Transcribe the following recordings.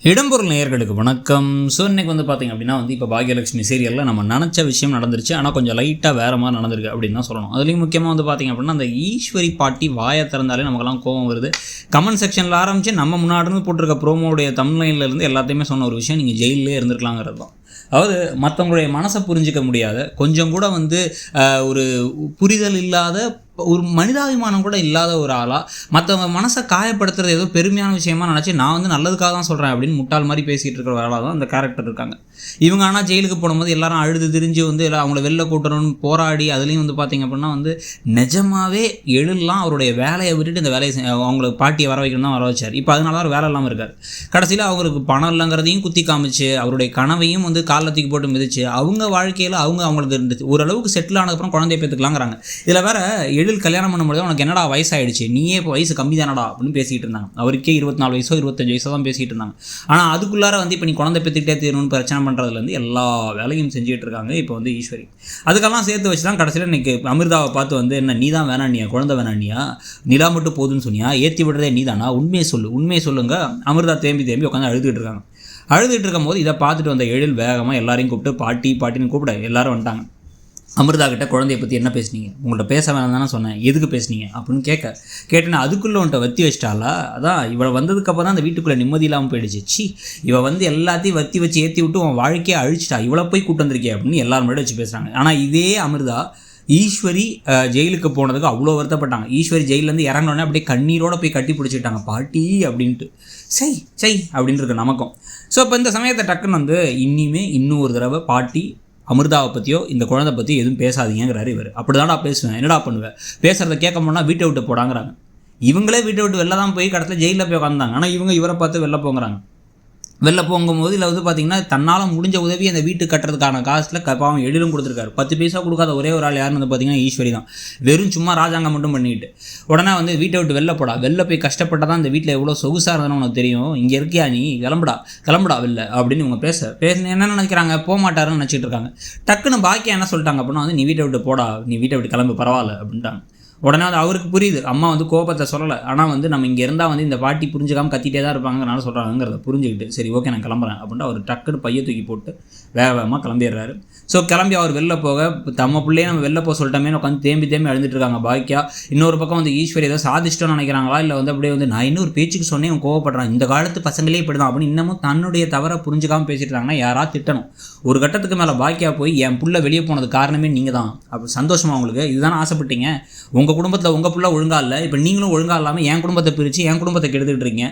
இடம்பொருள் நேயர்களுக்கு வணக்கம். ஸோ இன்றைக்கி பார்த்திங்க அப்படின்னா இப்போ பாக்யலட்சுமி சீரியலில் நம்ம நினச்ச விஷயம் நடந்துருச்சு. ஆனால் கொஞ்சம் லைட்டாக வேறு மாதிரி நடந்திருக்கு அப்படின்னு தான் சொல்லணும். அதுலேயும் முக்கியமாக பார்த்திங்க அப்படின்னா அந்த ஈஸ்வரி பாட்டி வாயை திறந்தாலே நமக்கெல்லாம் கோவம் வருது. கமெண்ட் செக்ஷனில் ஆரம்பித்து நம்ம முன்னாடி போட்டிருக்க ப்ரோமோடைய தமிழ்லைன்லேருந்து எல்லாத்தையுமே சொன்ன ஒரு விஷயம், நீங்கள் ஜெயிலே இருந்திருக்கலாங்கிறது தான். அதாவது மற்றவங்களுடைய மனசை புரிஞ்சிக்க முடியாத, கொஞ்சம் கூட ஒரு புரிதல் இல்லாத, ஒரு மனிதாபிமானம் கூட இல்லாத ஒரு ஆளாக மற்றவங்க மனசை காயப்படுத்துறது ஏதோ பெருமையான விஷயமா நினச்சி நான் நல்லதுக்காக தான் சொல்கிறேன் அப்படின்னு முட்டாள் மாதிரி பேசிகிட்டு இருக்கிற ஆளாக தான் அந்த கேரக்டர் இருக்காங்க. இவங்க ஆனால் ஜெயிலுக்கு போகும்போது எல்லாரும் அழுது திரிஞ்சு எல்லாம் அவங்கள வெளில கூட்டணும்னு போராடி, அதுலேயும் பார்த்திங்க அப்படின்னா நிஜமாகவே எழிலெலாம் அவருடைய வேலையை விட்டுட்டு இந்த வேலையை அவங்களுக்கு பாட்டியை வர வைக்கணும் தான் வர வச்சார். இப்போ அதனால தான் வேலை இல்லாமல் இருக்கார். கடைசியில் அவங்களுக்கு பணம் இல்லைங்கிறதையும் குத்தி காமிச்சு, அவருடைய கனவையும் காலில் தூக்கி போட்டு மிதிச்சு, அவங்க வாழ்க்கையில் அவங்களுக்கு இருந்துச்சு ஓரளவுக்கு செட்டில் ஆனதுக்கப்புறம் குழந்தைய பேத்துக்கலாங்கிறாங்க. இதில் வேறு எழில் கல்யாணம் பண்ணும்போது உனக்கு என்னடா வயசாகிடுச்சு, நீயே இப்போ வயசு கம்மி தானடா அப்படின்னு பேசிகிட்டு இருந்தாங்க. அவருக்கே 24 வயசோ 25 வயசோ தான் பேசிகிட்டு இருந்தாங்க. ஆனால் அதுக்குள்ளார இப்போ நீ குழந்தை பெற்றுக்கிட்டே தீரணும்னு பிரச்சனை பண்ணுறதுலேருந்து எல்லா வேலையும் செஞ்சுட்டு இருக்காங்க இப்போ ஈஸ்வரி. அதுக்கெல்லாம் சேர்த்து வச்சு தான் கடைசியில் இன்றைக்கி அமிர்தாவை பார்த்து என்ன நீ தான் வேணானியா, குழந்தை வேணானியா, நிலா மட்டும் போதுன்னு சொன்னியா, ஏற்றி விடுறதே நீ தானா, உண்மையை சொல்லுங்க. அமிர்தா தேம்பி உட்காந்து அழுதுகிட்டு இருக்காங்க. அழுதுகிட்டு இருக்கும் போது இதை பார்த்துட்டு வந்த எழில் வேகமாக எல்லாரையும் கூப்பிட்டு பாட்டின்னு கூப்பிட எல்லாரும் வந்துட்டாங்க. அமிர்தா கிட்ட குழந்தைய பற்றி என்ன பேசுனீங்க, உங்கள்கிட்ட பேச வேணாம் தானே சொன்னேன், எதுக்கு பேசுனீங்க அப்படின்னு கேட்டேன்னா அதுக்குள்ளே உன்ட்ட வத்தி வச்சிட்டாளா, அதான் இவளை வந்ததுக்கப்புறம் தான் அந்த வீட்டுக்குள்ளே நிம்மதி இல்லாமல் போயிடுச்சு. இவள் எல்லாத்தையும் வத்தி வச்சு ஏற்றி விட்டு உன் வாழ்க்கையை அழிச்சிட்டா, இவளை போய் கூட்டு வந்திருக்கே அப்படின்னு எல்லாரும் முன்னாடி வச்சு பேசுகிறாங்க. ஆனால் இதே அமிர்தா ஈஸ்வரி ஜெயிலுக்கு போனதுக்கு அவ்வளோ வருத்தப்பட்டாங்க. ஈஸ்வரி ஜெயிலேருந்து இறங்கினோடனே அப்படியே கண்ணீரோடு போய் கட்டி பிடிச்சிட்டாங்க பாட்டி அப்படின்ட்டு. செய் அப்படின்ட்டு நமக்கும். ஸோ இப்போ இந்த சமயத்தை டக்குன்னு இன்னும் ஒரு தடவை பாட்டி அமிர்தாவை பற்றியோ இந்த குழந்தை பற்றி எதுவும் பேசாதீங்கிறாரு இவர். அப்படி தான்டா பேசுவேன், என்னடா பண்ணுவேன், பேசுகிறத கேட்க போனால் வீட்டை விட்டு போடாங்கிறாங்க. இவங்களே வீட்டை விட்டு வெளில தான் போய் கடத்தில் ஜெயிலில் போய் உட்காந்தாங்க. ஆனால் இவங்க இவரை பார்த்து வெளில போங்கிறாங்க. வெளில போகும்போது இதில் பார்த்திங்கன்னா தன்னால் முடிஞ்ச உதவி அந்த வீட்டு கட்டுறதுக்கான காசில் பாவம் எழிலும் கொடுத்துருக்காரு. 10 பைசா கொடுக்காத ஒரே ஒரு ஆள் யாருன்னு பார்த்திங்கன்னா ஈஸ்வரி தான். வெறும் சும்மா ராஜாங்கம் மட்டும் பண்ணிட்டு உடனே வீட்டை விட்டு வெளில போய் கஷ்டப்பட்டால் தான் இந்த வீட்டில் எவ்வளோ சொகுசாக இருந்ததுன்னு உனக்கு தெரியும், இங்கே இருக்கியா நீ, கிளம்புடா வெளில அப்படின்னு இவங்க பேச என்ன நினைக்கிறாங்க, போக மாட்டாருன்னு நினச்சிட்டு இருக்காங்க. டக்குன்னு பாக்கியா என்ன சொல்லிட்டாங்க அப்படின்னா நீ வீட்டை விட்டு போடா, நீ வீட்டை விட்டு கிளம்பு பரவாயில்ல அப்படின்ட்டாங்க. உடனே அவருக்கு புரியுது, அம்மா கோபத்தை சொல்லலை, ஆனால் நம்ம இங்கே இருந்தால் இந்த பாட்டி புரிஞ்சுக்காமல் கத்திட்டே தான் இருப்பாங்கனால சொல்கிறாங்கிறத புரிஞ்சுக்கிட்டு சரி ஓகே நான் கிளம்புறேன் அப்படின்ட்டு அவர் டக்குன்னு பையை தூக்கி போட்டு வேகமாக கிளம்பிடுறாரு. ஸோ கிளம்பி அவர் வெளில போக தம்ம பிள்ளையே நம்ம வெளில போக சொல்லிட்டோமே உட்காந்து தேம்பி அழுந்துட்டு இருக்காங்க பாக்கியா. இன்னொரு பக்கம் ஈஸ்வரி ஏதோ சாதிச்சிட்டோன்னு நினைக்கிறாங்களா, இல்லை அப்படியே நான் இன்னொரு பேச்சுக்கு சொன்னேன் அவன் கோவப்படுறான், இந்த காலத்து பசங்களே இப்படி தான் அப்படின்னு இன்னமும் தன்னுடைய தவறை புரிஞ்சுக்காமல் பேசிட்டு இருக்காங்கன்னா யாராவது திட்டணும். ஒரு கட்டத்துக்கு மேலே பாக்கியா போய் என் புள்ள வெளியே போனது காரணமே நீங்கள் தான், அப்போ சந்தோஷமா உங்களுக்கு, இதுதானே ஆசைப்பட்டீங்க, உங்கள் குடும்பத்தில் உங்கள் புள்ள ஒழுங்காக இல்லை, இப்போ நீங்களும் ஒழுங்காக இல்லாமல் என் குடும்பத்தை பிரித்து என் குடும்பத்தை கெடுத்துட்டு இருக்கீங்க,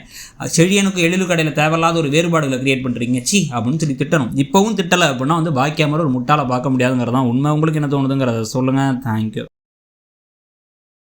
செழியனுக்கு எழிலு கடையில் தேவையில்லாத ஒரு வேறுபாடுகளை கிரியேட் பண்ணுறீங்க அப்படின்னு சொல்லி திட்டணும். இப்போவும் திட்டலை அப்படின்னா பாக்கியா மாதிரி ஒரு முட்டாளை பார்க்க முடியாதுங்கிறதான் உண்மை. உங்களுக்கு என்ன தோணுதுங்கிறத சொல்லுங்கள். தேங்க்யூ.